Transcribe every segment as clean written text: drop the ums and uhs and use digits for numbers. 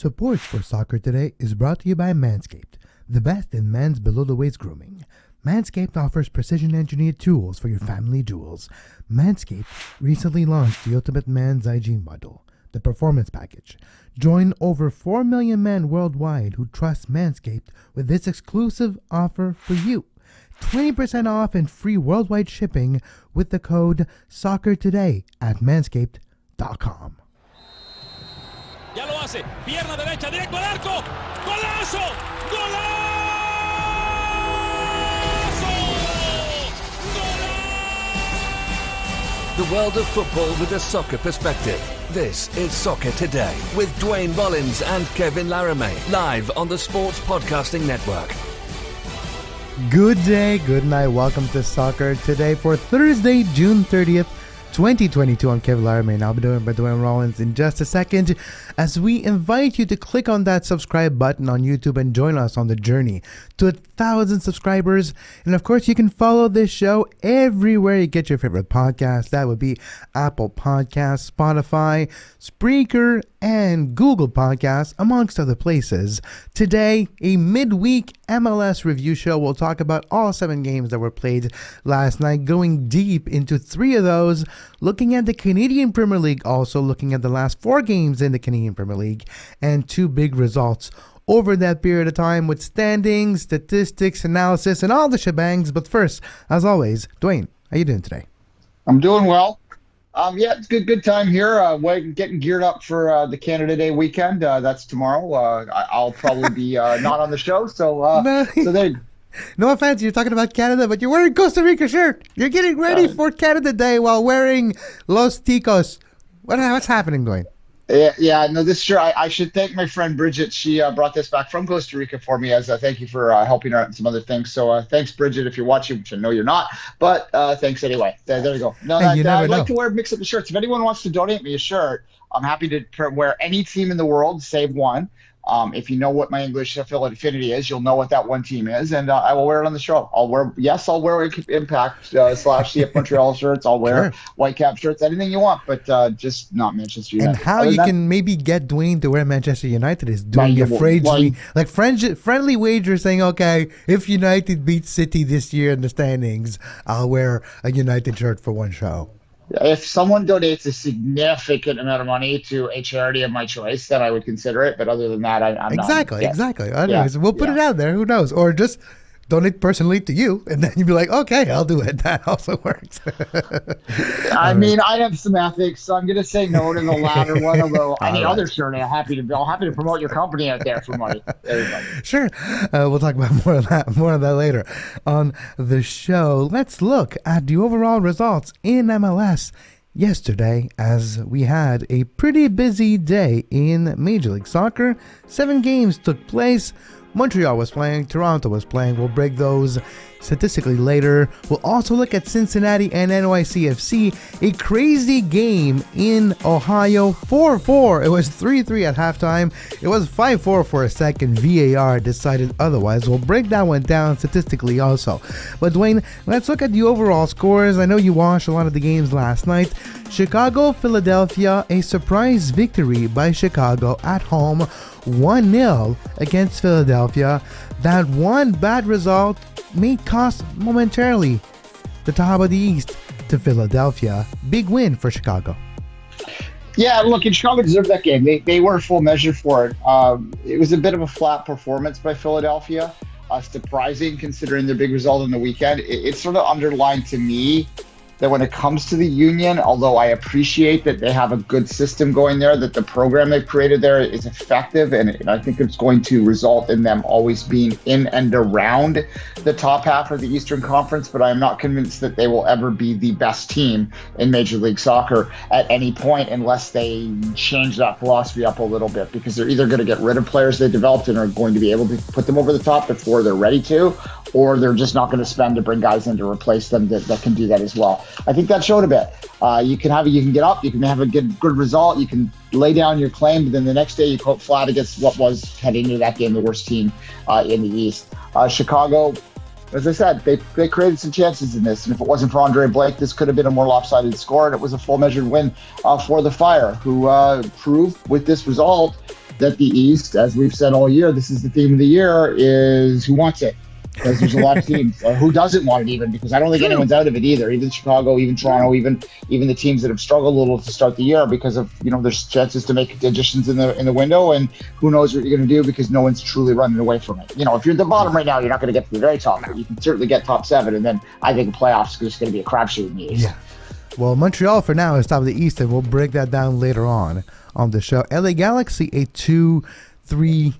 Support for Soccer Today is brought to you by Manscaped, the best in men's below-the-waist grooming. Manscaped offers precision-engineered tools for your family jewels. Manscaped recently launched the Ultimate Man's Hygiene Bundle, the Performance Package. Join over 4 million men worldwide who trust Manscaped with this exclusive offer for you. 20% off and free worldwide shipping with the code SOCCERTODAY at manscaped.com. Ya lo hace, pierna derecha, directo al arco, ¡golazo! ¡Golazo! ¡Golazo! The world of football with a soccer perspective. This is Soccer Today with Duane Mullins and Kevin Laramie, live on the Sports Podcasting Network. Good day, good night. Welcome to Soccer Today for Thursday, June 30th. 2022. I'm Kevin Laramie, and I'll be doing by Duane Rollins in just a second as we invite you to click on that subscribe button on YouTube and join us on the journey to 1,000 subscribers. And of course, you can follow this show everywhere you get your favorite podcast. That would be Apple Podcasts, Spotify, Spreaker, and Google Podcasts, amongst other places. Today, a midweek MLS review show. We'll talk about all 7 games that were played last night, going deep into 3 of those, looking at the Canadian Premier League, also looking at the last 4 games in the Canadian Premier League, and 2 big results over that period of time with standings, statistics, analysis, and all the shebangs. But first, as always, Duane, how you doing today? I'm doing well. Yeah, it's good time here. Getting geared up for the Canada Day weekend. That's tomorrow. I'll probably be not on the show, so there. No offense, you're talking about Canada, but you're wearing Costa Rica shirt. You're getting ready for Canada Day while wearing Los Ticos. What's happening, Duane? Yeah, no, this shirt, I should thank my friend Bridget. She brought this back from Costa Rica for me as a thank you for helping her out and some other things. So thanks, Bridget, if you're watching, which I know you're not, but thanks anyway. There you go. No, I like to mix up the shirts. If anyone wants to donate me a shirt, I'm happy to wear any team in the world, save one. If you know what my English affinity is, you'll know what that one team is, and I will wear it on the show. I'll wear Impact / CF Montreal shirts. I'll wear Whitecap shirts, anything you want, but just not Manchester United. And how you can maybe get Duane to wear Manchester United is doing a friendly wager saying, okay, if United beats City this year in the standings, I'll wear a United shirt for one show. If someone donates a significant amount of money to a charity of my choice, then I would consider it. But other than that, I'm not. Exactly. Anyways, we'll put it out there. Who knows? Or just donate personally to you, and then you'd be like, okay, I'll do it. That also works. I mean, I have some ethics, so I'm going to say no to the latter one. Although any other shirt, I'm happy to promote your company out there for money. Sure, we'll talk about more of that later on the show. Let's look at the overall results in MLS yesterday, as we had a pretty busy day in Major League Soccer. 7 games took place. Montreal was playing, Toronto was playing. We'll break those statistically later. We'll also look at Cincinnati and NYCFC, a crazy game in Ohio, 4-4. It was 3-3 at halftime. It was 5-4 for a second. VAR decided otherwise. We'll break that one down statistically also. But Duane, let's look at the overall scores. I know you watched a lot of the games last night. Chicago, Philadelphia, a surprise victory by Chicago at home, 1-0 against Philadelphia. That one bad result may cost momentarily the top of the East to Philadelphia. Big win for Chicago. Yeah, look, Chicago deserved that game. They were full measure for it. It was a bit of a flat performance by Philadelphia. Surprising considering their big result on the weekend. It sort of underlined to me that when it comes to the Union, although I appreciate that they have a good system going there, that the program they've created there is effective, and I think it's going to result in them always being in and around the top half of the Eastern Conference, but I'm not convinced that they will ever be the best team in Major League Soccer at any point unless they change that philosophy up a little bit, because they're either going to get rid of players they developed and are going to be able to put them over the top before they're ready to, or they're just not going to spend to bring guys in to replace them that can do that as well. I think that showed a bit. You can get up, you can have a good result, you can lay down your claim, but then the next day you go flat against what was heading into that game the worst team in the East. Chicago, as I said, they created some chances in this, and if it wasn't for Andre Blake, this could have been a more lopsided score, and it was a full measured win for the Fire, who proved with this result that the East, as we've said all year, this is the theme of the year, is who wants it? Because there's a lot of teams. Who doesn't want it even? Because I don't think anyone's out of it either. Even Chicago, even Toronto, even the teams that have struggled a little to start the year because of, there's chances to make additions in the window, and who knows what you're going to do because no one's truly running away from it. If you're at the bottom right now, you're not going to get to the very top, but you can certainly get top 7, and then I think the playoffs is just going to be a crapshoot in the East. Yeah. Well, Montreal for now is top of the East, and we'll break that down later on the show. LA Galaxy, a 2-3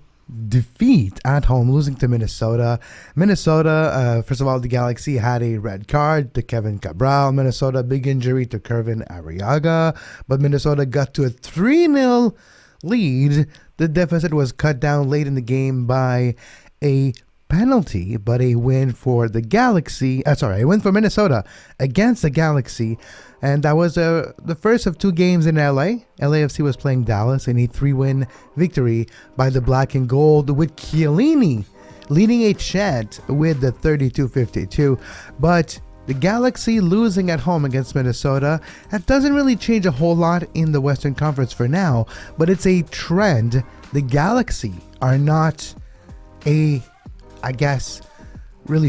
defeat at home, losing to Minnesota. First of all, the Galaxy had a red card to Kevin Cabral. Minnesota, big injury to Kervin Arriaga, but Minnesota got to a 3-0 lead. The deficit was cut down late in the game by a penalty, but a win for the Galaxy. A win for Minnesota against the Galaxy. And that was the first of 2 games in LA. LAFC was playing Dallas in a 3-win victory by the Black and Gold, with Chiellini leading a chant with the 32-52. But the Galaxy losing at home against Minnesota, that doesn't really change a whole lot in the Western Conference for now, but it's a trend. The Galaxy are not really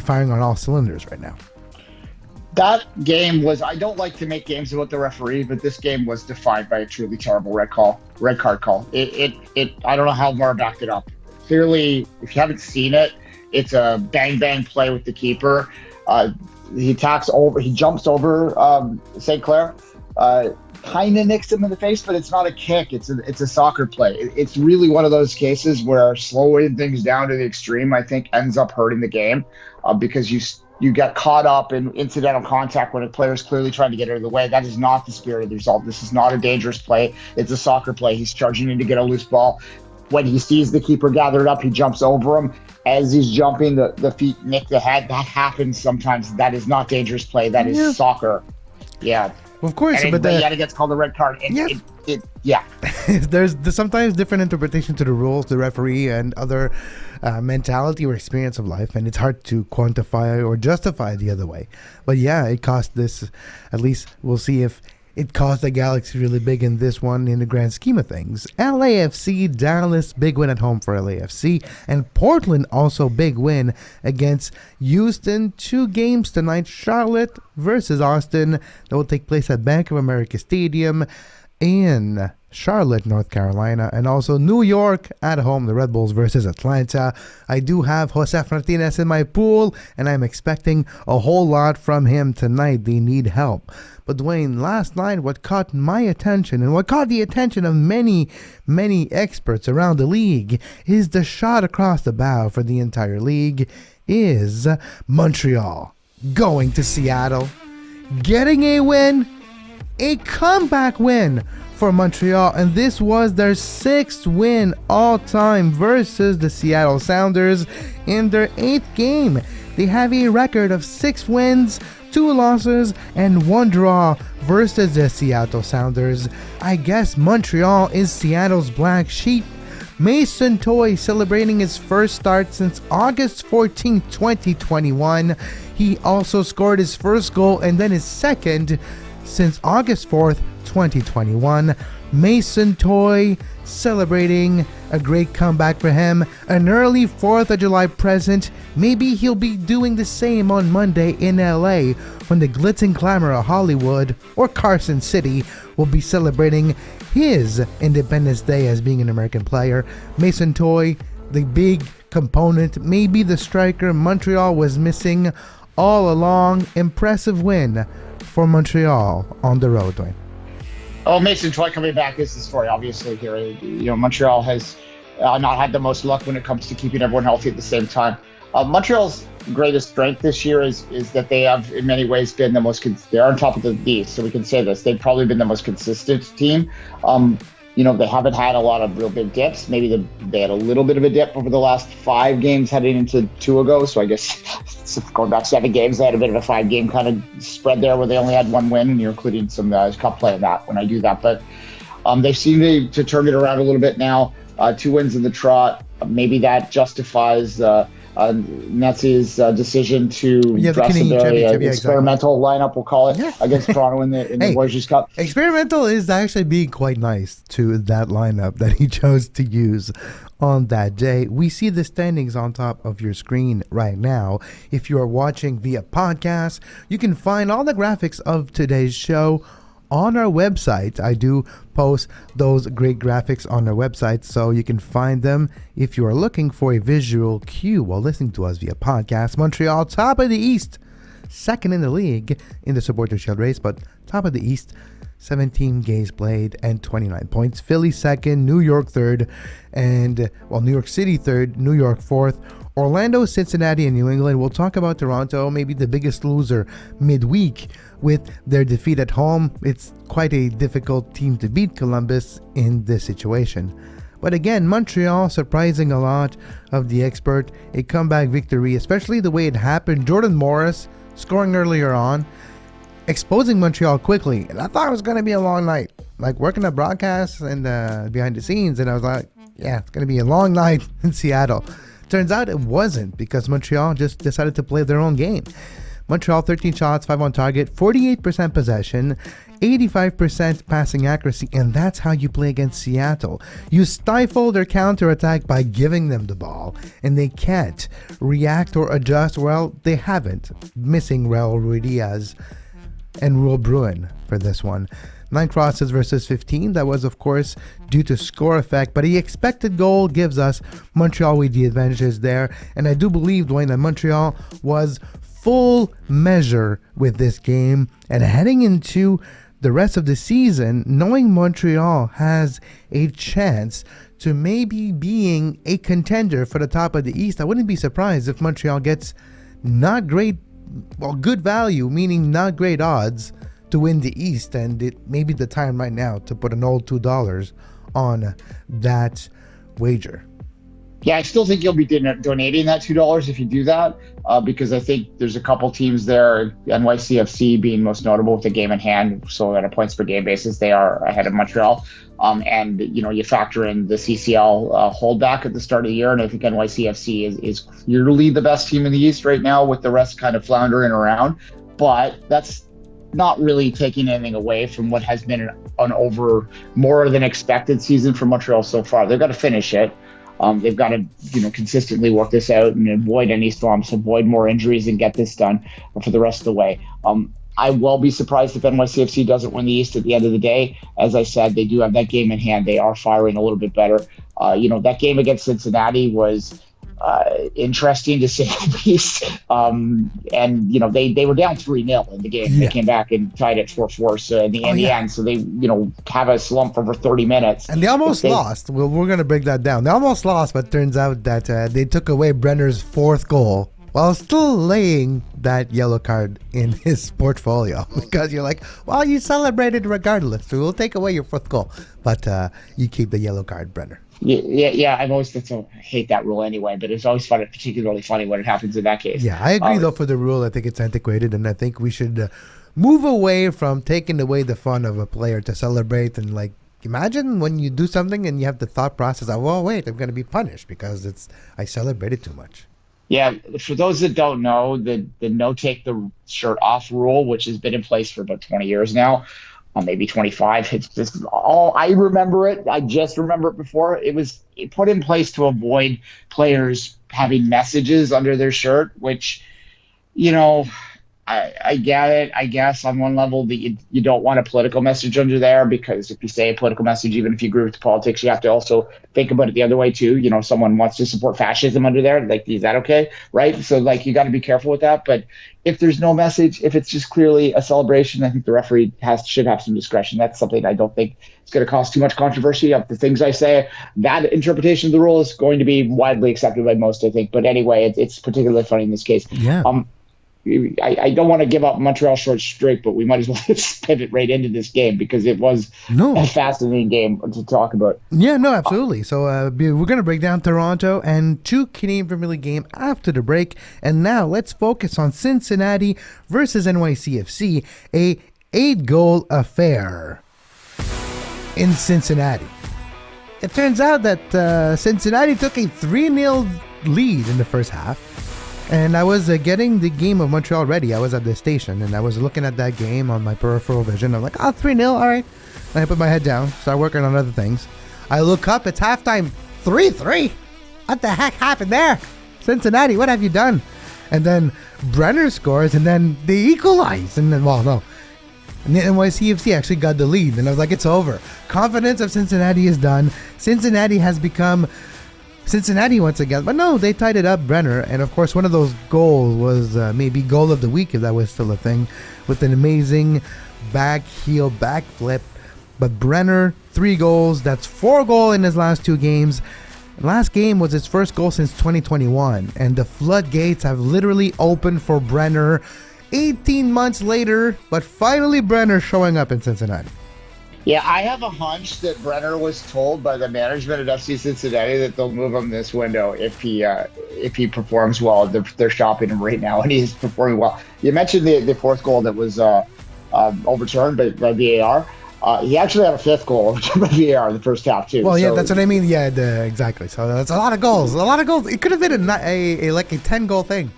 firing on all cylinders right now. That game was, I don't like to make games about the referee, but this game was defined by a truly terrible red card call. I don't know how Mar backed it up. Clearly, if you haven't seen it, it's a bang play with the keeper. He jumps over St. Clair, kind of nicks him in the face, but it's not a kick. It's a soccer play. It's really one of those cases where slowing things down to the extreme, I think, ends up hurting the game because you get caught up in incidental contact when a player is clearly trying to get out of the way. That is not the spirit of the result. This is not a dangerous play. It's a soccer play. He's charging in to get a loose ball. When he sees the keeper gathered up, he jumps over him. As he's jumping, the feet nick the head. That happens sometimes. That is not dangerous play. That is soccer. Yeah. Well, of course, but yet it gets called a red card. There's sometimes different interpretation to the rules, the referee, and other mentality or experience of life, and it's hard to quantify or justify the other way. But yeah, it cost this. At least we'll see if it cost the Galaxy really big in this one in the grand scheme of things. LAFC, Dallas, big win at home for LAFC. And Portland, also big win against Houston. 2 games tonight. Charlotte versus Austin. That will take place at Bank of America Stadium in Charlotte, North Carolina, and also New York at home, the Red Bulls versus Atlanta. I do have Josef Martinez in my pool, and I'm expecting a whole lot from him tonight. They need help. But Duane, last night, what caught my attention and what caught the attention of many experts around the league is the shot across the bow for the entire league is Montreal going to Seattle, getting a win, a comeback win for Montreal, and this was their 6th win all-time versus the Seattle Sounders in their 8th game. They have a record of 6 wins, 2 losses, and 1 draw versus the Seattle Sounders. I guess Montreal is Seattle's black sheep. Mason Toye celebrating his first start since August 14, 2021. He also scored his first goal and then his second since August 4th, 2021. Mason Toye celebrating a great comeback for him, an early 4th of July present. Maybe he'll be doing the same on Monday in LA when the glitz and glamour of Hollywood or Carson City will be celebrating his Independence Day as being an American player. Mason Toye, the big component, maybe the striker Montreal was missing all along. Impressive win for Montreal on the road, Duane. Oh, Mason Toye coming back is the story, obviously, here. Montreal has not had the most luck when it comes to keeping everyone healthy at the same time. Montreal's greatest strength this year is that they have, in many ways, been the most... they're on top of the East, so we can say this. They've probably been the most consistent team. They haven't had a lot of real big dips. Maybe they had a little bit of a dip over the last 5 games heading into 2 ago. So I guess going back 7 games, they had a bit of a 5-game kind of spread there where they only had 1 win, and you're including some cup play in that when I do that. But they seem to turn it around a little bit now. 2 wins in the trot. Maybe that justifies Nazi's decision to the dress a Canadian very Championship, experimental lineup, we'll call it, against Toronto in the Hey, Voyageurs Cup. Experimental is actually being quite nice to that lineup that he chose to use on that day. We see the standings on top of your screen right now. If you are watching via podcast, you can find all the graphics of today's show on our website. I do post those great graphics on our website, so you can find them if you are looking for a visual cue while listening to us via podcast. Montreal, top of the East, second in the league in the Supporter Shield race, but top of the East, 17 games played and 29 points. Philly second, New York third, and New York City third, New York fourth. Orlando, Cincinnati, and New England. We'll talk about Toronto, maybe the biggest loser midweek with their defeat at home. It's quite a difficult team to beat, Columbus, in this situation. But again, Montreal surprising a lot of the expert. A comeback victory, especially the way it happened. Jordan Morris scoring earlier on, exposing Montreal quickly. And I thought it was going to be a long night. Like working at broadcast and behind the scenes, and I was like, yeah, it's going to be a long night in Seattle. Turns out it wasn't, because Montreal just decided to play their own game. Montreal 13 shots, 5 on target, 48% possession, 85% passing accuracy, and that's how you play against Seattle. You stifle their counterattack by giving them the ball, and they can't react or adjust. Well, they haven't, missing Raul Ruiz and Rule Bruin for this one. 9 crosses versus 15. That was, of course, due to score effect, but the expected goal gives us Montreal with the advantages there. And I do believe, Duane, that Montreal was full measure with this game, and heading into the rest of the season, knowing Montreal has a chance to maybe being a contender for the top of the East. I wouldn't be surprised if Montreal gets not great, good value, meaning not great odds, to win the East, and it may be the time right now to put an old $2 on that wager. Yeah, I still think you'll be donating that $2 if you do that, because I think there's a couple teams there, NYCFC being most notable with the game in hand. So on a points per game basis, they are ahead of Montreal. And you factor in the CCL holdback at the start of the year, and I think NYCFC is clearly the best team in the East right now, with the rest kind of floundering around. But that's not really taking anything away from what has been an over more than expected season for Montreal so far. They've got to finish it. They've got to, consistently work this out and avoid any slumps, avoid more injuries, and get this done for the rest of the way. I will be surprised if NYCFC doesn't win the East at the end of the day. As I said, they do have that game in hand. They are firing a little bit better. That game against Cincinnati was interesting to say the least. They were down 3-0 in the game. Yeah. They came back and tied it 4-4 so in the end. So they, have a slump over 30 minutes. And they almost lost. Well, we're going to break that down. They almost lost, but turns out that they took away Brenner's 4th goal while still laying that yellow card in his portfolio, because you're like, well, you celebrated regardless, so we'll take away your 4th goal, but you keep the yellow card, Brenner. Yeah. I hate that rule anyway, but it's always particularly funny when it happens in that case. Yeah, I agree though for the rule. I think it's antiquated, and I think we should move away from taking away the fun of a player to celebrate. And like, imagine when you do something and you have the thought process of, well, wait, I'm going to be punished because I celebrated too much. Yeah, for those that don't know, the no take the shirt off rule, which has been in place for about 20 years now, maybe 25. It's just all I remember it. I just remember it before. It was put in place to avoid players having messages under their shirt, which, I get it. I guess on one level that you don't want a political message under there, because if you say a political message, even if you agree with the politics, you have to also think about it the other way too. Someone wants to support fascism under there. Like, is that okay? Right. So like, you got to be careful with that. But if there's no message, if it's just clearly a celebration, I think the referee should have some discretion. That's something I don't think it's going to cause too much controversy. Of the things I say, that interpretation of the rule is going to be widely accepted by most, I think. But anyway, it's particularly funny in this case. Yeah. I don't want to give up Montreal short streak, but we might as well just pivot right into this game, because it was a fascinating game to talk about. Yeah, no, absolutely. So we're going to break down Toronto and 2 Canadian Premier League game after the break. And now let's focus on Cincinnati versus NYCFC, a 8-goal affair in Cincinnati. It turns out that Cincinnati took a 3-0 lead in the first half, and I was getting the game of Montreal ready. I was at the station, and I was looking at that game on my peripheral vision. I'm like, 3-0, all right. And I put my head down, start working on other things. I look up, it's halftime, 3-3. What the heck happened there? Cincinnati, what have you done? And then Brenner scores, and then they equalize. And then, and the NYCFC actually got the lead. And I was like, it's over. Confidence of Cincinnati is done. Cincinnati has become Cincinnati once again. But no, they tied it up, Brenner. And of course, one of those goals was maybe goal of the week, if that was still a thing, with an amazing back heel backflip. But Brenner, 3 goals. That's 4 goals in his last 2 games. Last game was his first goal since 2021. And the floodgates have literally opened for Brenner 18 months later. But finally, Brenner showing up in Cincinnati. Yeah, I have a hunch that Brenner was told by the management at FC Cincinnati that they'll move him this window if he performs well. They're shopping him right now, and he's performing well. You mentioned the 4th goal that was overturned by VAR. He actually had a 5th goal overturned by VAR in the first half too. Well, yeah, that's what I mean. Yeah, exactly. So that's a lot of goals. It could have been a 10-goal thing.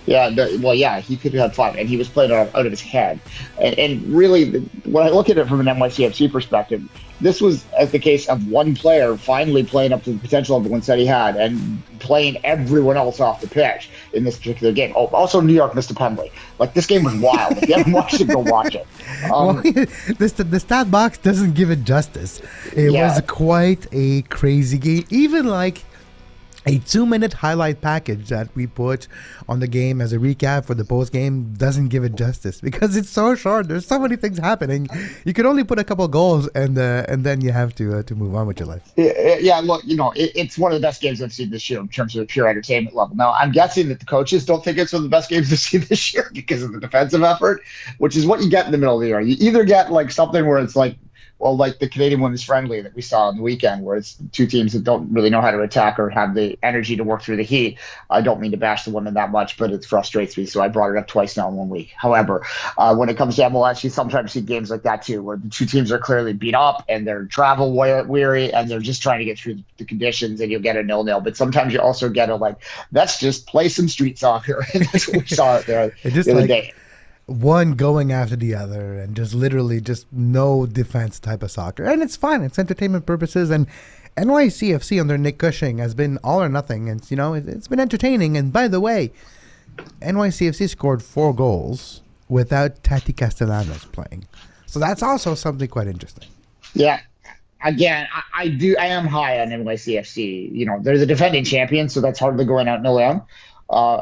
Yeah, he could have had 5, and he was playing out of his head. And really, when I look at it from an NYCFC perspective, this was the case of one player finally playing up to the potential everyone said he had, and playing everyone else off the pitch in this particular game. Oh, also New York missed a penalty. Like, this game was wild. If you haven't watched it, go watch it. The stat box doesn't give it justice. It was quite a crazy game. Even like a 2-minute highlight package that we put on the game as a recap for the post game doesn't give it justice because it's so short. There's so many things happening. You can only put a couple goals and then you have to move on with your life. Yeah, look, it's one of the best games I've seen this year in terms of pure entertainment level. Now, I'm guessing that the coaches don't think it's one of the best games they've seen this year because of the defensive effort, which is what you get in the middle of the year. You either get like something where it's like, well, like the Canadian Women's Friendly that we saw on the weekend, where it's 2 teams that don't really know how to attack or have the energy to work through the heat. I don't mean to bash the women that much, but it frustrates me, so I brought it up twice now in 1 week. However, when it comes to MLS, you sometimes see games like that too, where the 2 teams are clearly beat up and they're travel weary and they're just trying to get through the conditions, and you'll get a 0-0. But sometimes you also get a let's just play some street soccer. And that's what we saw out there the other day. One going after the other and just literally just no defense type of soccer. And it's fine. It's entertainment purposes. And NYCFC under Nick Cushing has been all or nothing. And, it's been entertaining. And by the way, NYCFC scored 4 goals without Tati Castellanos playing. So that's also something quite interesting. Yeah. Again, I am high on NYCFC. They're the defending champions, so that's hardly going out 0-0.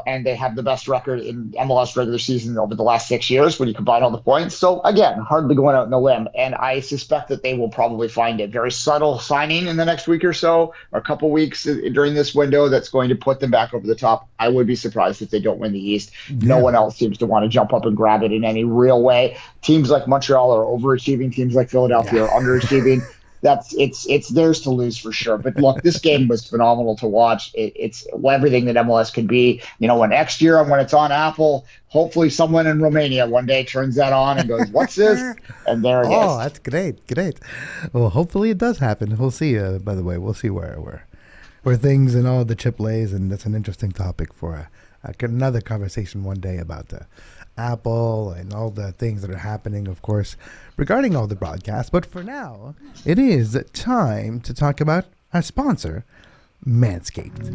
And they have the best record in MLS regular season over the last 6 years when you combine all the points. So, again, hardly going out on a limb. And I suspect that they will probably find a very subtle signing in the next week or so, or a couple weeks during this window that's going to put them back over the top. I would be surprised if they don't win the East. Yeah. No one else seems to want to jump up and grab it in any real way. Teams like Montreal are overachieving. Teams like Philadelphia are underachieving. It's theirs to lose for sure. But look, this game was phenomenal to watch. It's everything that MLS could be. When next year, when it's on Apple, hopefully someone in Romania one day turns that on and goes, "What's this?" And there it is. Oh, that's great. Well, hopefully it does happen. We'll see. By the way, we'll see where things and all the chip lays, and that's an interesting topic for another conversation one day about Apple and all the things that are happening, of course, regarding all the broadcasts. But for now, it is time to talk about our sponsor, Manscaped.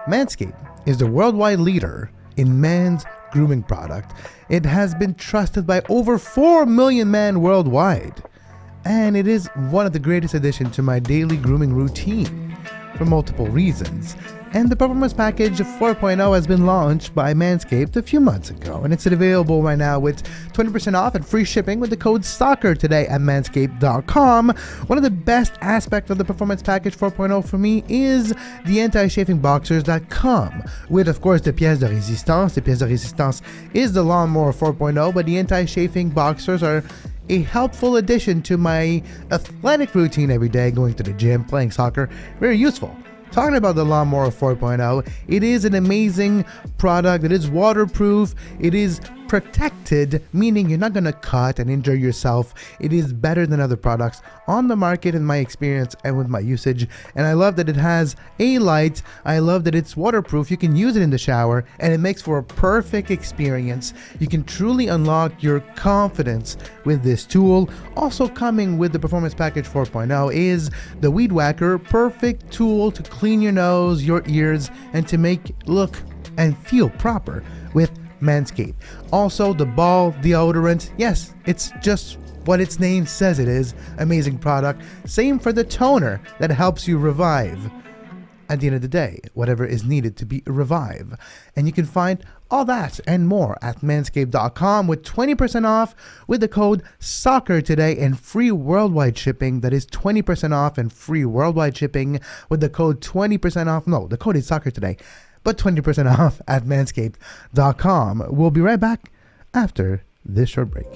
Manscaped is the worldwide leader in men's grooming product. It has been trusted by over 4 million men worldwide. And it is one of the greatest additions to my daily grooming routine for multiple reasons. And the Performance Package 4.0 has been launched by Manscaped a few months ago, and it's available right now with 20% off and free shipping with the code SOCCER today at manscaped.com. One of the best aspects of the Performance Package 4.0 for me is the anti-chafing boxers that come with, of course, the pièces de résistance. The pièces de résistance is the Lawnmower 4.0, but the anti-chafing boxers are a helpful addition to my athletic routine every day, going to the gym, playing soccer. Very useful. Talking about the Lawnmower 4.0, it is an amazing product. It is waterproof. It is protected, meaning you're not going to cut and injure yourself. It is better than other products on the market in my experience and with my usage. And I love that it has a light. I love that it's waterproof. You can use it in the shower and it makes for a perfect experience. You can truly unlock your confidence with this tool. Also coming with the Performance Package 4.0 is the Weed Whacker, perfect tool to clean your nose, your ears, and to make look and feel proper with Manscaped. Also, the ball deodorant, yes, it's just what its name says it is. Amazing product. Same for the toner that helps you revive. At the end of the day, whatever is needed to be revive. And you can find all that and more at manscaped.com with 20% off with the code SOCCER today and free worldwide shipping. That is 20% off and free worldwide shipping with the code 20% off. No, the code is SOCCER today, but 20% off at manscaped.com. We'll be right back after this short break.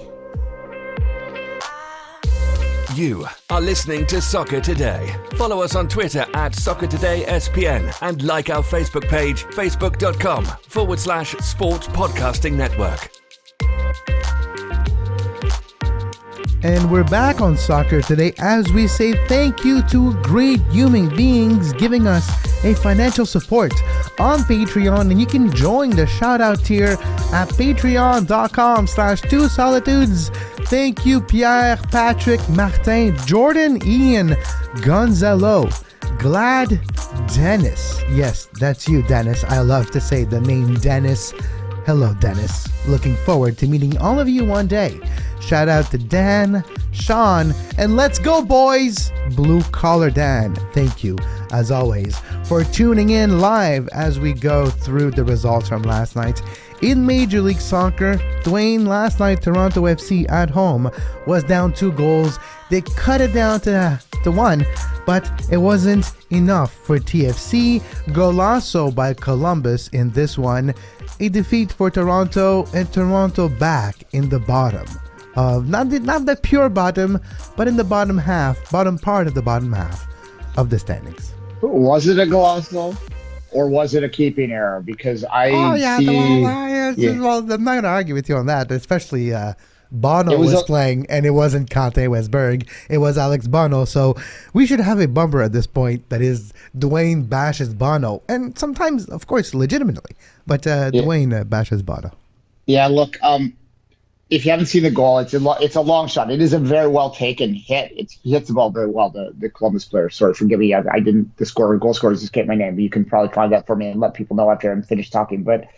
You are listening to Soccer Today. Follow us on Twitter at SoccerTodaySPN and like our Facebook page, facebook.com/Sports Podcasting Network. And we're back on Soccer Today as we say thank you to great human beings giving us a financial support on Patreon. And you can join the shout out tier at patreon.com/2solitudes. Thank you, Pierre, Patrick, Martin, Jordan, Ian, Gonzalo, Glad, Dennis. Yes, that's you, Dennis. I love to say the name Dennis. Hello, Dennis. Looking forward to meeting all of you one day. Shout out to Dan, Sean, and let's go, boys! Blue Collar Dan. Thank you, as always, for tuning in live as we go through the results from last night. In Major League Soccer, Duane, last night, Toronto FC at home was down 2 goals. They cut it down to 1, but it wasn't enough for TFC. Golazo by Columbus in this one. A defeat for Toronto, and Toronto back in the bottom of not the pure bottom, but in the bottom part of the bottom half of the standings. Was it a Golazo or was it a keeping error? Because well, I'm not going to argue with you on that, especially Bono was playing and it wasn't Kante Westberg, it was Alex Bono. So we should have a bumper at this point that is Duane bashes Bono, and sometimes, of course, legitimately, but Duane bashes Bono. Yeah, look, if you haven't seen the goal, it's a long shot. It is a very well taken hit. He hits the ball very well, the Columbus player. Sorry, forgive me. I didn't, goal scorer just escaped my name, but you can probably find that for me and let people know after I'm finished talking. But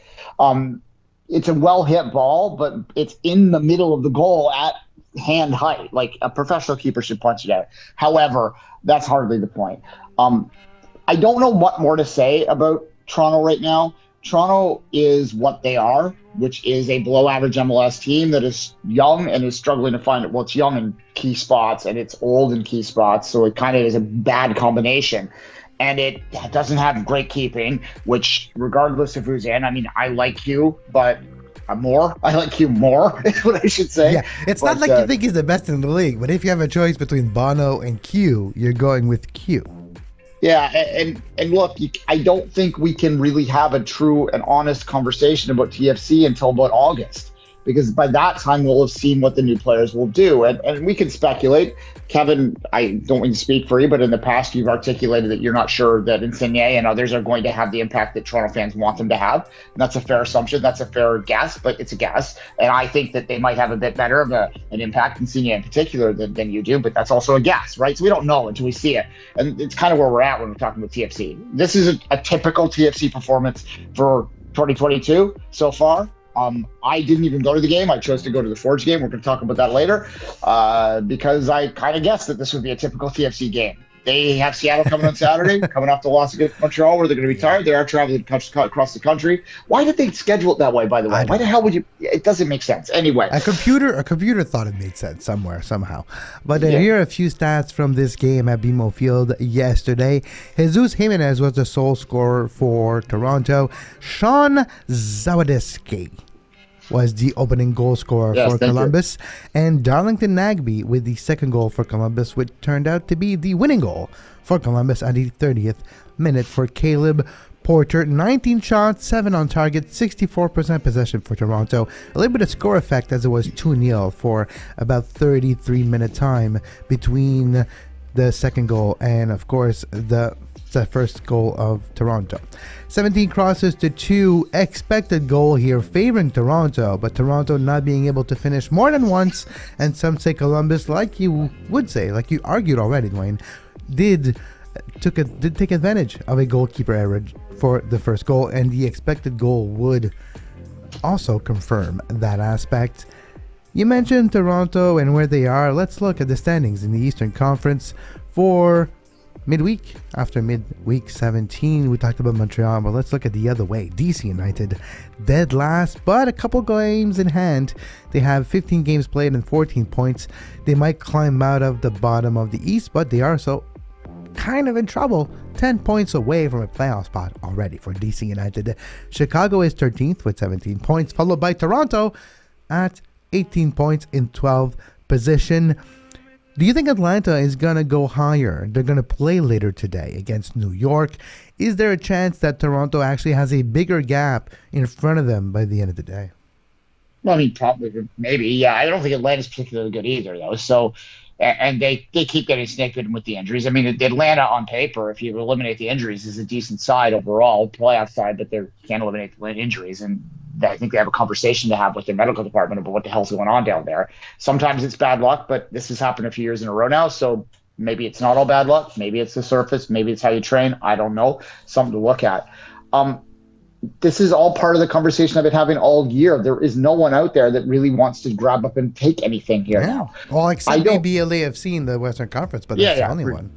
it's a well hit ball, but it's in the middle of the goal at hand height. Like a professional keeper should punch it out. However, that's hardly the point. I don't know what more to say about Toronto right now. Toronto is what they are, which is a below-average MLS team that is young and is struggling to find it. Well, it's young in key spots and it's old in key spots, so it kind of is a bad combination. And it doesn't have great keeping, which, regardless of who's in, I mean, I like you, but I like you more, is what I should say. Yeah, it's not like you think he's the best in the league, but if you have a choice between Bono and Q, you're going with Q. Yeah, and look, I don't think we can really have a true and honest conversation about TFC until about August, because by that time we'll have seen what the new players will do. And we can speculate. Kevin, I don't want to speak for you, but in the past you've articulated that you're not sure that Insigne and others are going to have the impact that Toronto fans want them to have. And that's a fair assumption. That's a fair guess, but it's a guess. And I think that they might have a bit better of an impact, Insigne in particular, than you do, but that's also a guess, right? So we don't know until we see it. And it's kind of where we're at when we're talking about TFC. This is a typical TFC performance for 2022 so far. I didn't even go to the game. I chose to go to the Forge game. We're going to talk about that later because I kind of guessed that this would be a typical TFC game. They have Seattle coming on Saturday, coming off the loss against Montreal, where they're going to be tired. They are traveling across the country. Why did they schedule it that way, by the way? Why the hell would you? It doesn't make sense. Anyway. A computer thought it made sense somehow. But here are a few stats from this game at BMO Field yesterday. Jesus Jimenez was the sole scorer for Toronto. Sean Zawadisky was the opening goal scorer for Columbus, and Darlington Nagbe with the second goal for Columbus, which turned out to be the winning goal for Columbus at the 30th minute for Caleb Porter, 19 shots, 7 on target, 64% possession for Toronto. A little bit of score effect as it was 2-0 for about 33-minute time between the second goal and, of course, the first goal of Toronto. 17 crosses to 2, expected goal here favoring Toronto, but Toronto not being able to finish more than once, and some say Columbus, like you would say, like you argued already, Duane, did take advantage of a goalkeeper error for the first goal, and the expected goal would also confirm that aspect. You mentioned Toronto and where they are. Let's look at the standings in the Eastern Conference for midweek. After midweek 17, we talked about Montreal, but let's look at the other way. DC United, dead last, but a couple games in hand. They have 15 games played and 14 points. They might climb out of the bottom of the East, but they are so kind of in trouble. 10 points away from a playoff spot already for DC United. Chicago is 13th with 17 points, followed by Toronto at 18 points in 12th position. Do you think Atlanta is going to go higher? They're going to play later today against New York. Is there a chance that Toronto actually has a bigger gap in front of them by the end of the day? Well, I mean, probably, maybe. Yeah, I don't think Atlanta's particularly good either, though. So, and they keep getting snake bitten with the injuries. I mean, Atlanta on paper, if you eliminate the injuries, is a decent side overall, playoff side, but they can't eliminate the injuries. And I think they have a conversation to have with their medical department about what the hell's going on down there. Sometimes it's bad luck, but this has happened a few years in a row now. So maybe it's not all bad luck. Maybe it's the surface. Maybe it's how you train. I don't know. Something to look at. This is all part of the conversation I've been having all year. There is no one out there that really wants to grab up and take anything here now. Well, except maybe LAFC in the Western Conference, but that's the only one.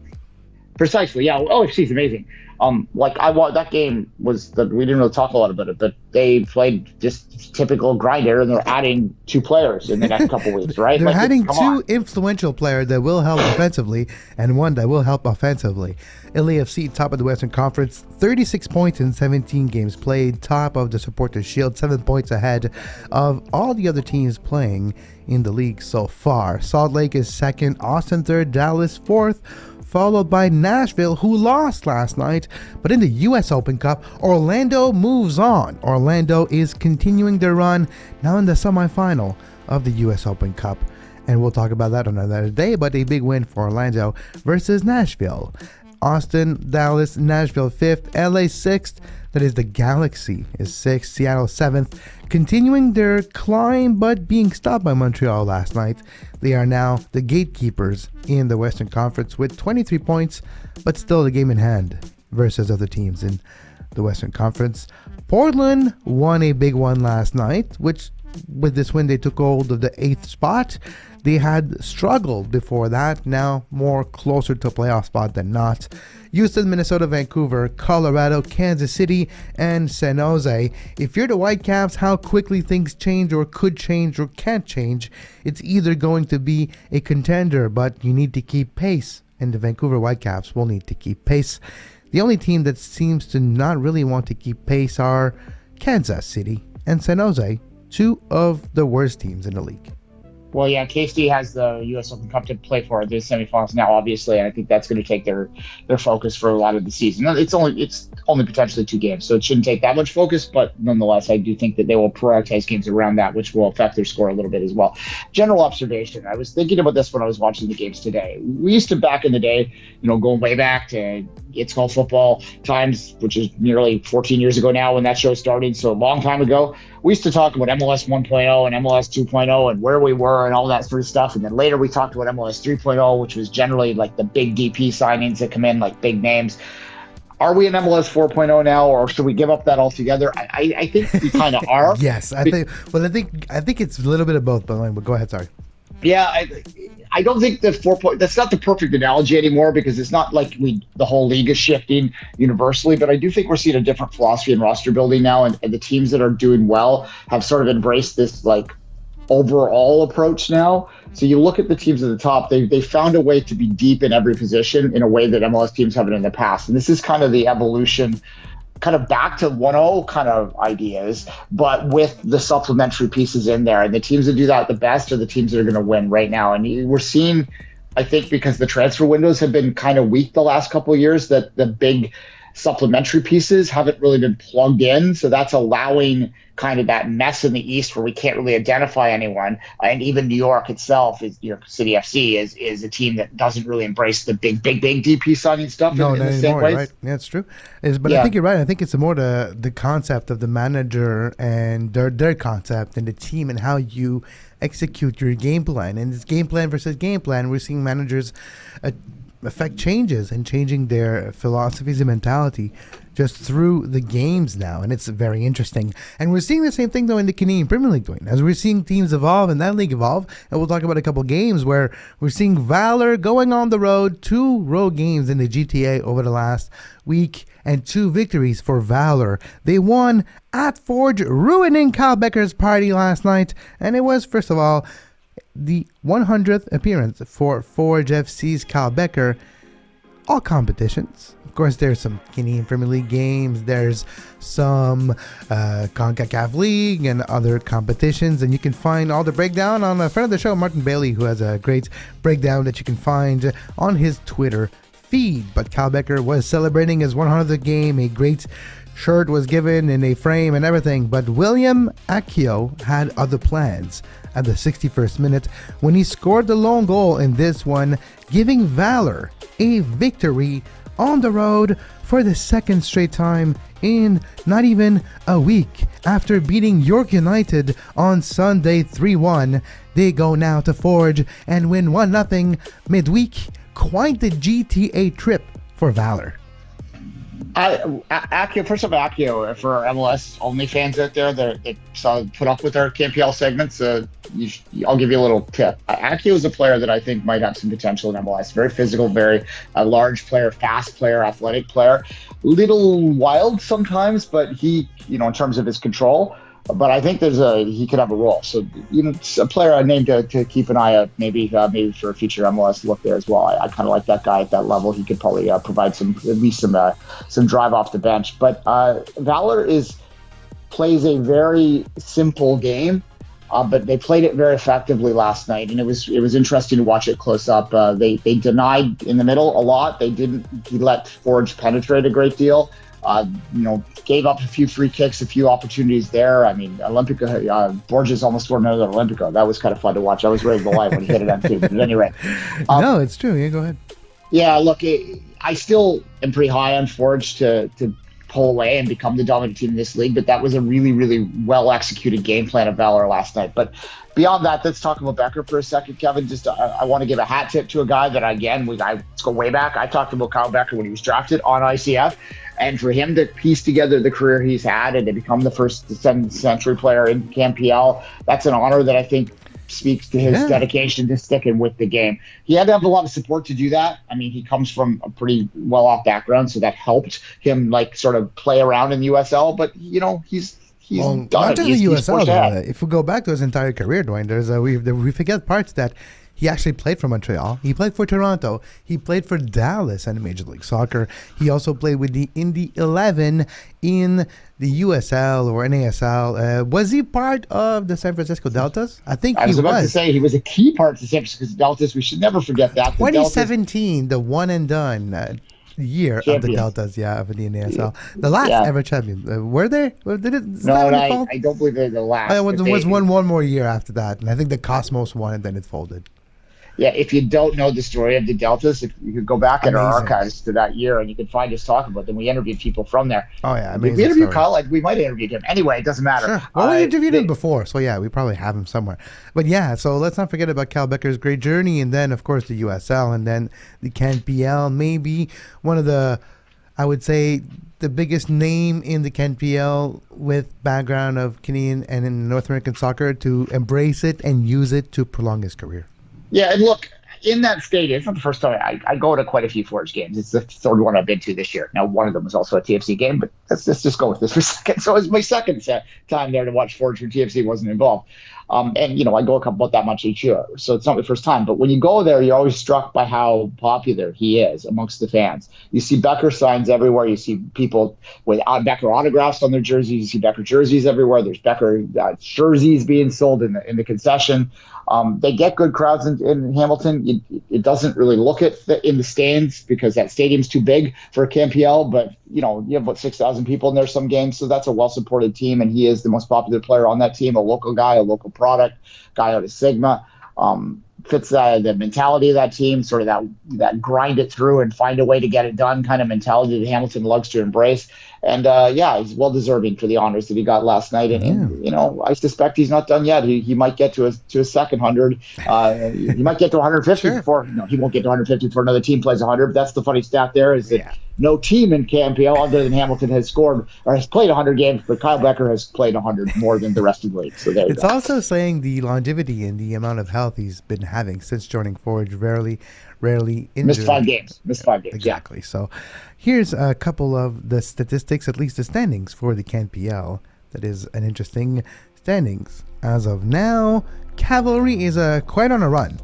Precisely, yeah. LAFC is amazing. That game was we didn't really talk a lot about it, but they played just typical grinder, and they're adding 2 players in the next couple weeks, right? They're adding 2 influential players that will help defensively and one that will help offensively. LAFC, top of the Western Conference, 36 points in 17 games played, top of the Supporters Shield, 7 points ahead of all the other teams playing in the league so far. Salt Lake is second, Austin third, Dallas fourth, followed by Nashville, who lost last night. But in the U.S. Open Cup, Orlando moves on. Orlando is continuing their run, now in the semifinal of the U.S. Open Cup. And we'll talk about that on another day, but a big win for Orlando versus Nashville. Austin, Dallas, Nashville 5th, LA 6th, that is the Galaxy is 6th, Seattle 7th, continuing their climb but being stopped by Montreal last night. They are now the gatekeepers in the Western Conference with 23 points, but still the game in hand versus other teams in the Western Conference. Portland won a big one last night, which with this win they took hold of the 8th spot. They had struggled before that, now more closer to a playoff spot than not. Houston, Minnesota, Vancouver, Colorado, Kansas City, and San Jose. If you're the Whitecaps, how quickly things change or could change or can't change. It's either going to be a contender, but you need to keep pace, and the Vancouver Whitecaps will need to keep pace. The only team that seems to not really want to keep pace are Kansas City and San Jose, 2 of the worst teams in the league. Well, yeah, KC has the U.S. Open Cup to play for the semifinals now, obviously, and I think that's going to take their focus for a lot of the season. It's only potentially 2 games, so it shouldn't take that much focus, but nonetheless, I do think that they will prioritize games around that, which will affect their score a little bit as well. General observation, I was thinking about this when I was watching the games today. We used to, back in the day, going way back to It's Called Football times, which is nearly 14 years ago now when that show started, so a long time ago, we used to talk about MLS 1.0 and MLS 2.0 and where we were and all that sort of stuff. And then later we talked about MLS 3.0, which was generally like the big DP signings that come in, like big names. Are we in MLS 4.0 now, or should we give up that altogether? I think we kind of are. Yes, I think it's a little bit of both, but go ahead, sorry. Yeah, I don't think the 4.0, that's not the perfect analogy anymore, because it's not like the whole league is shifting universally, but I do think we're seeing a different philosophy in roster building now, and the teams that are doing well have sort of embraced this like overall approach now. So you look at the teams at the top, they found a way to be deep in every position in a way that MLS teams haven't in the past. And this is kind of the evolution, kind of back to 1.0 kind of ideas, but with the supplementary pieces in there. And the teams that do that the best are the teams that are going to win right now. And we're seeing, I think, because the transfer windows have been kind of weak the last couple of years, that the big supplementary pieces haven't really been plugged in. So that's allowing kind of that mess in the East where we can't really identify anyone. And even New York itself, New York City FC, is a team that doesn't really embrace the big DP signing stuff No, in not the same anymore, way. right? Yeah, it's true. But I think you're right. I think it's more the concept of the manager and their concept and the team and how you execute your game plan. And it's game plan versus game plan. We're seeing managers affect changes and changing their philosophies and mentality just through the games now, and it's very interesting. And we're seeing the same thing though in the Canadian Premier League, Duane, as we're seeing teams evolve and that league evolve. And we'll talk about a couple games where we're seeing Valor going on the road, 2 road games in the GTA over the last week, and 2 victories for Valor. They won at Forge, ruining Kyle Becker's party last night, and it was, first of all, the 100th appearance for Forge FC's Kyle Becker. All competitions. Of course, there's some Canadian Premier League games. There's some CONCACAF League and other competitions. And you can find all the breakdown on a friend of the show, Martin Bailey, who has a great breakdown that you can find on his Twitter feed. But Kyle Becker was celebrating his 100th game. A great shirt was given in a frame and everything. But William Akio had other plans at the 61st minute when he scored the lone goal in this one, giving Valor a victory on the road for the second straight time in not even a week. After beating York United on Sunday 3-1, they go now to Forge and win 1-0 midweek. Quite the GTA trip for Valor. Akio, first of all, Akio, for MLS only fans out there that put up with our CanPL segments, I'll give you a little tip. Akio is a player that I think might have some potential in MLS. Very physical, very large player, fast player, athletic player. Little wild sometimes, but he, in terms of his control. But I think he could have a role. So, it's a player I named to keep an eye out, maybe for a future MLS look there as well. I kind of like that guy at that level. He could probably provide some drive off the bench. But Valor plays a very simple game, but they played it very effectively last night, and it was interesting to watch it close up. They denied in the middle a lot. They didn't let Forge penetrate a great deal. Gave up a few free kicks, a few opportunities there. I mean, Borges almost scored another Olympico. That was kind of fun to watch. I was ready to lie when he hit it on too. But anyway. No, it's true. Yeah, go ahead. Yeah, look, I still am pretty high on Forge to pull away and become the dominant team in this league, but that was a really, really well-executed game plan of Valor last night. But beyond that, let's talk about Becker for a second, Kevin. Just I want to give a hat tip to a guy that, again, let's go way back. I talked about Kyle Becker when he was drafted on ICF. And for him to piece together the career he's had and to become the first century player in CanPL, that's an honor that I think speaks to his dedication to sticking with the game. He had to have a lot of support to do that. I mean, he comes from a pretty well-off background, so that helped him sort of play around in the USL. But he's done not it. just the USL. Though, if we go back to his entire career, Duane, we forget parts that he actually played for Montreal. He played for Toronto. He played for Dallas in Major League Soccer. He also played with the Indy 11 in the USL or NASL. Was he part of the San Francisco Deltas? I think he was. I was about to say he was a key part of the San Francisco Deltas. We should never forget that. 2017, the one and done year champion of the Deltas, of the NASL. The last ever champion. Were they? I don't believe they're the last. There was one more year after that, and I think the Cosmos won, and then it folded. Yeah, if you don't know the story of the Deltas, if you could go back in our archives to that year and you could find us talking about them. We interviewed people from there. Oh, yeah. We interviewed Kyle, we might have interviewed him. Anyway, it doesn't matter. Sure. Well, we interviewed him before, so we probably have him somewhere. But so let's not forget about Kyle Becker's great journey, and then, of course, the USL, and then the CanPL, maybe one of the, I would say, the biggest name in the CanPL with background of Canadian and in North American soccer to embrace it and use it to prolong his career. Yeah, and look, in that stadium, it's not the first time I go to quite a few Forge games. It's the third one I've been to this year. Now, one of them was also a TFC game, but let's just go with this for a second. So it was my second time there to watch Forge when TFC wasn't involved. And, I go about that much each year. So it's not the first time. But when you go there, you're always struck by how popular he is amongst the fans. You see Becker signs everywhere. You see people with Becker autographs on their jerseys. You see Becker jerseys everywhere. There's Becker jerseys being sold in the concession. They get good crowds in Hamilton. It doesn't really look in the stands because that stadium's too big for CanPL, but you have about 6,000 people in there some games, so that's a well-supported team, and he is the most popular player on that team, a local guy, a local product, guy out of Sigma. Fits the mentality of that team, sort of that grind it through and find a way to get it done kind of mentality that Hamilton loves to embrace. And he's well deserving for the honors that he got last night. And I suspect he's not done yet. He might get to a second 100. He might get to 150 before. No, he won't get to 150 before another team plays 100. But that's the funny stat there is that no team in CanPL other than Hamilton has scored or has played 100 games, but Kyle Becker has played 100 more than the rest of the league. So there it's also saying the longevity and the amount of health he's been having since joining Forge. Rarely injured. Missed 5 games. Exactly. So here's a couple of the statistics, at least the standings for the CanPL. That is an interesting standings. As of now, Cavalry is quite on a run.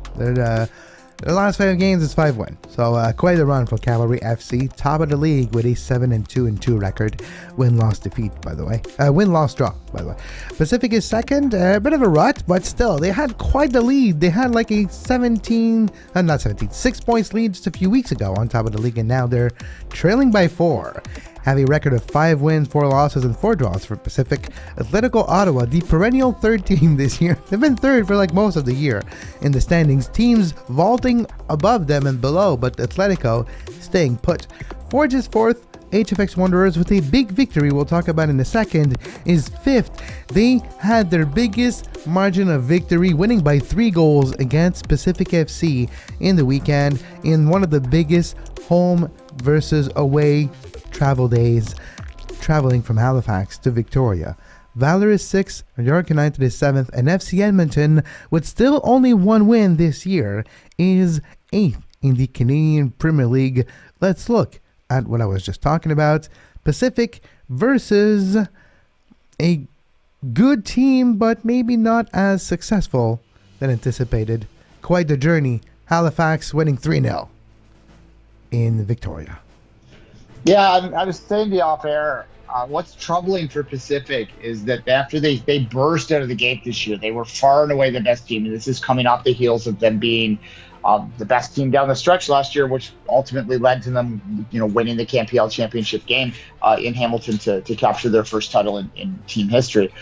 The last 5 games is 5 wins. So quite a run for Cavalry FC. Top of the league with a 7-2-2 record. Win-loss defeat, by the way. Win-loss draw, by the way. Pacific is second. A bit of a rut, but still, they had quite the lead. They had like a 6 points lead just a few weeks ago on top of the league, and now they're trailing by 4. Have a record of 5 wins, 4 losses, and 4 draws for Pacific. Atletico Ottawa, the perennial third team this year. They've been third for like most of the year in the standings. Teams vaulting above them and below, but Atletico staying put. Forge is fourth. HFX Wanderers with a big victory we'll talk about in a second is fifth. They had their biggest margin of victory, winning by 3 goals against Pacific FC in the weekend in one of the biggest home versus away travel days, traveling from Halifax to Victoria. Valor is 6th, York United is 7th, and FC Edmonton, with still only 1 win this year, is 8th in the Canadian Premier League. Let's look at what I was just talking about. Pacific versus a good team, but maybe not as successful than anticipated. Quite the journey. Halifax winning 3-0 in Victoria. Yeah, I was saying to you off air, what's troubling for Pacific is that after they burst out of the gate this year, they were far and away the best team. And this is coming off the heels of them being the best team down the stretch last year, which ultimately led to them, winning the CanPL championship game in Hamilton to capture their first title in team history.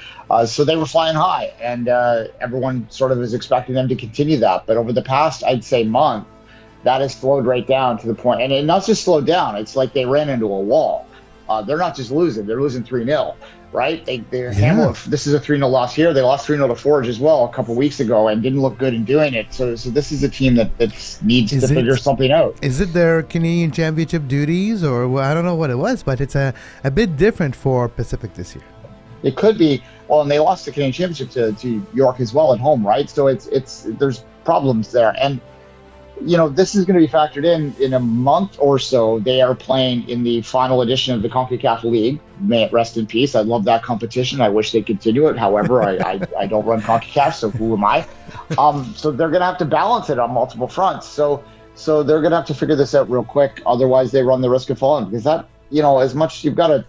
So they were flying high, and everyone sort of is expecting them to continue that. But over the past, I'd say, month, that has slowed right down to the point, and it not just slowed down, it's like they ran into a wall. They're not just losing, they're losing 3-0, right? This is a 3-0 loss here. They lost 3-0 to Forge as well a couple weeks ago and didn't look good in doing it. So this is a team that needs to figure something out. Is it their Canadian Championship duties, or I don't know what it was, but it's a bit different for Pacific this year. It could be. Well, and they lost the Canadian Championship to York as well at home, right? So it's there's problems there. And this is going to be factored in a month or so. They are playing in the final edition of the CONCACAF League. May it rest in peace. I love that competition. I wish they continue it. However, I don't run CONCACAF, so who am I? So they're going to have to balance it on multiple fronts. So they're going to have to figure this out real quick. Otherwise, they run the risk of falling, because that, as much you've got to,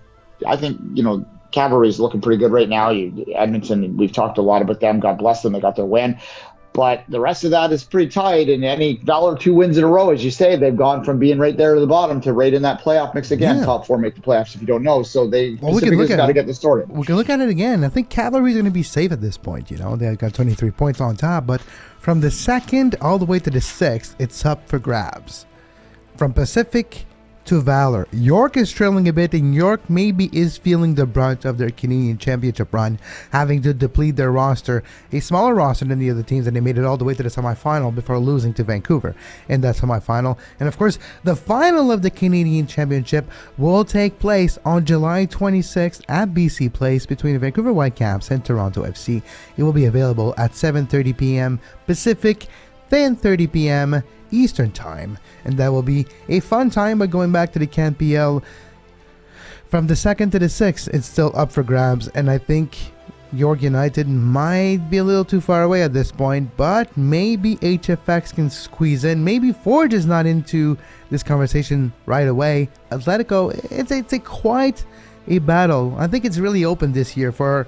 I think, Cavalry is looking pretty good right now. Edmonton, we've talked a lot about them. God bless them. They got their win. But the rest of that is pretty tight, and any Valor 2 wins in a row, as you say, they've gone from being right there to the bottom to right in that playoff mix again. Yeah. Top 4 make the playoffs if you don't know. So Pacific has got to get this sorted. We can look at it again. I think Cavalry is going to be safe at this point. They've got 23 points on top, but from the 2nd all the way to the 6th, it's up for grabs. From Pacific to Valor, York is trailing a bit, and York maybe is feeling the brunt of their Canadian Championship run, having to deplete their roster, a smaller roster than the other teams, and they made it all the way to the semifinal before losing to Vancouver in that semifinal. And of course, the final of the Canadian Championship will take place on July 26th at BC Place between the Vancouver Whitecaps and Toronto FC. It will be available at 7:30 p.m. Pacific, 10:30 p.m. Eastern Time, and that will be a fun time. But going back to the CanPL, from the 2nd to the 6th, it's still up for grabs, and I think York United might be a little too far away at this point, but maybe HFX can squeeze in. Maybe Forge is not into this conversation right away. Atletico, it's a quite a battle. I think it's really open this year for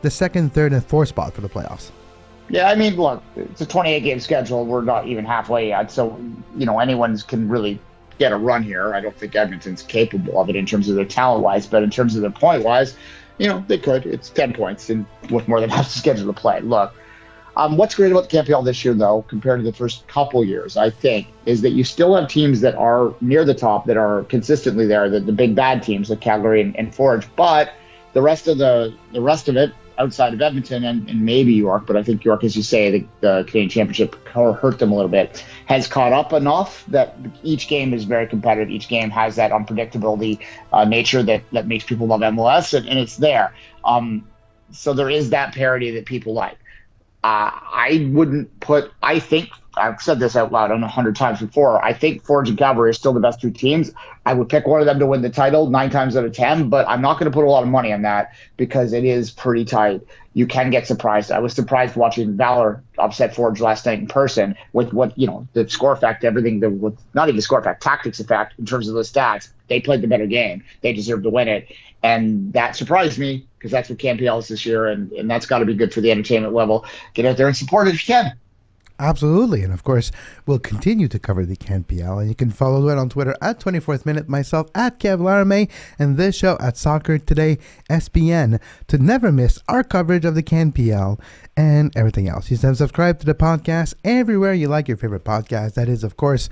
the 2nd, 3rd, and 4th spot for the playoffs. Yeah, I mean, look, it's a 28-game schedule. We're not even halfway yet, so anyone can really get a run here. I don't think Edmonton's capable of it in terms of their talent-wise, but in terms of their point-wise, they could. It's 10 points and with more than half the schedule to play. Look, what's great about the CanPL this year, though, compared to the first couple years, I think, is that you still have teams that are near the top, that are consistently there, the big bad teams like Calgary and Forge, but the rest of it, outside of Edmonton and maybe York, but I think York, as you say, the Canadian Championship hurt them a little bit, has caught up enough that each game is very competitive. Each game has that unpredictability nature that makes people love MLS, and it's there. So there is that parity that people like. I think, I've said this out loud 100 times before, I think Forge and Cavalry are still the best two teams. I would pick one of them to win the title 9 times out of 10, but I'm not going to put a lot of money on that because it is pretty tight. You can get surprised. I was surprised watching Valor upset Forge last night in person with the score effect, everything, not even the score effect, tactics effect in terms of the stats. They played the better game. They deserved to win it. And that surprised me because that's what CanPL is this year, and that's got to be good for the entertainment level. Get out there and support it if you can. Absolutely. And of course, we'll continue to cover the CanPL. And you can follow it on Twitter at 24th Minute, myself at Cavalry, and this show at Soccer Today SPN to never miss our coverage of the CanPL and everything else. You can subscribe to the podcast everywhere you like your favorite podcast. That is, of course,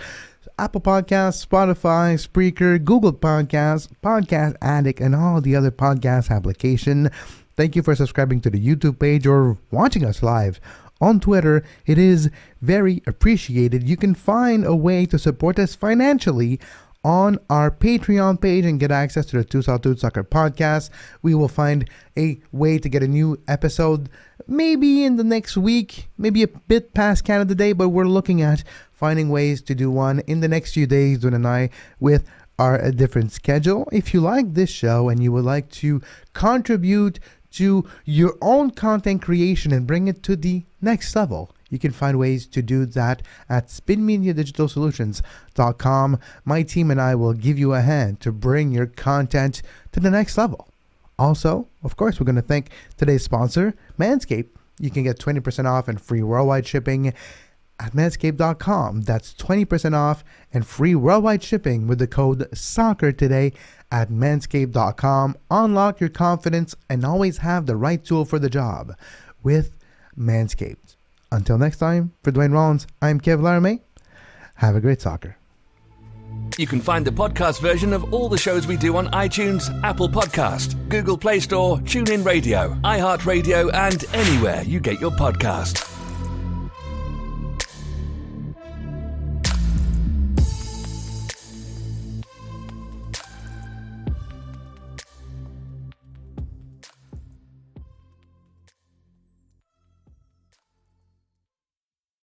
Apple Podcasts, Spotify, Spreaker, Google Podcasts, Podcast Addict, and all the other podcast applications. Thank you for subscribing to the YouTube page or watching us live on Twitter. It is very appreciated. You can find a way to support us financially on our Patreon page and get access to the Two Solitudes Soccer podcast. We will find a way to get a new episode maybe in the next week, maybe a bit past Canada Day, but we're looking at finding ways to do one in the next few days, Duane and I, with our different schedule. If you like this show and you would like to contribute to your own content creation and bring it to the next level, you can find ways to do that at spinmediadigitalsolutions.com. My team and I will give you a hand to bring your content to the next level. Also, of course, we're going to thank today's sponsor, Manscaped. You can get 20% off and free worldwide shipping at manscaped.com. That's 20% off and free worldwide shipping with the code SOCCERTODAY at manscaped.com. Unlock your confidence and always have the right tool for the job with Manscaped. Until next time, for Duane Rollins, I'm Cavalry. Have a great soccer. You can find the podcast version of all the shows we do on iTunes, Apple Podcast, Google Play Store, TuneIn Radio, iHeartRadio, and anywhere you get your podcast.